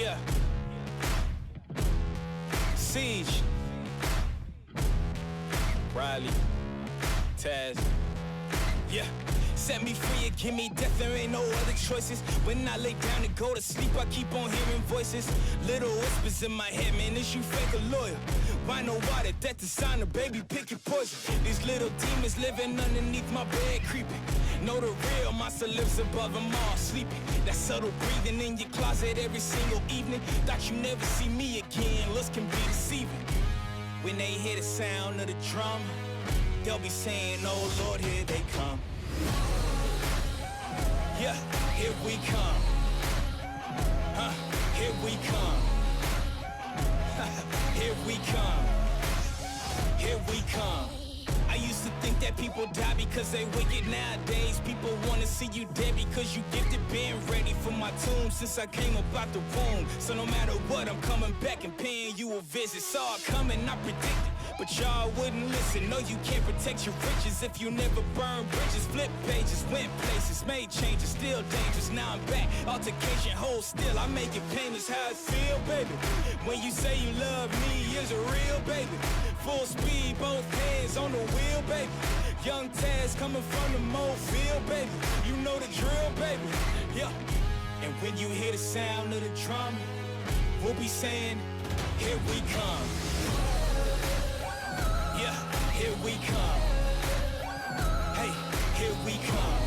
Yeah. Siege. Riley. Taz. Yeah. Set me free and give me death, there ain't no other choices. When I lay down and go to sleep, I keep on hearing voices. Little whispers in my head, man, is you fake or loyal? Why no water, death to sign a baby, pick your poison. These little demons living underneath my bed, creeping. Know the real monster lives above them all, sleeping. That subtle breathing in your closet every single evening. Thought you never see me again, looks can be deceiving. When they hear the sound of the drum, they'll be saying, oh Lord, here they come. Yeah, here we come. Here we come. Here we come. Here we come. I used to think that people die because they wicked. Nowadays people wanna see you dead because you gifted. Been ready for my tomb since I came up out the womb. So no matter what, I'm coming back and paying you a visit. Saw it coming, I predicted, but y'all wouldn't listen. No, you can't protect your riches if you never burn bridges. Flip pages, went places, made changes, still dangerous. Now I'm back, altercation, hold still. I make it painless how it feel, baby. When you say you love me, is it real, baby? Full speed, both hands on the wheel, baby. Young Taz coming from the Mobile, baby. You know the drill, baby. Yeah. And when you hear the sound of the drum, we'll be saying, here we come. Yeah, here we come. Hey, here we come.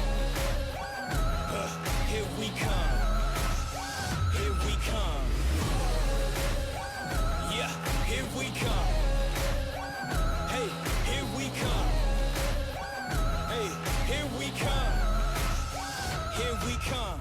Here we come. Here we come. Yeah, here we come. Hey, here we come. Hey, here we come. Here we come.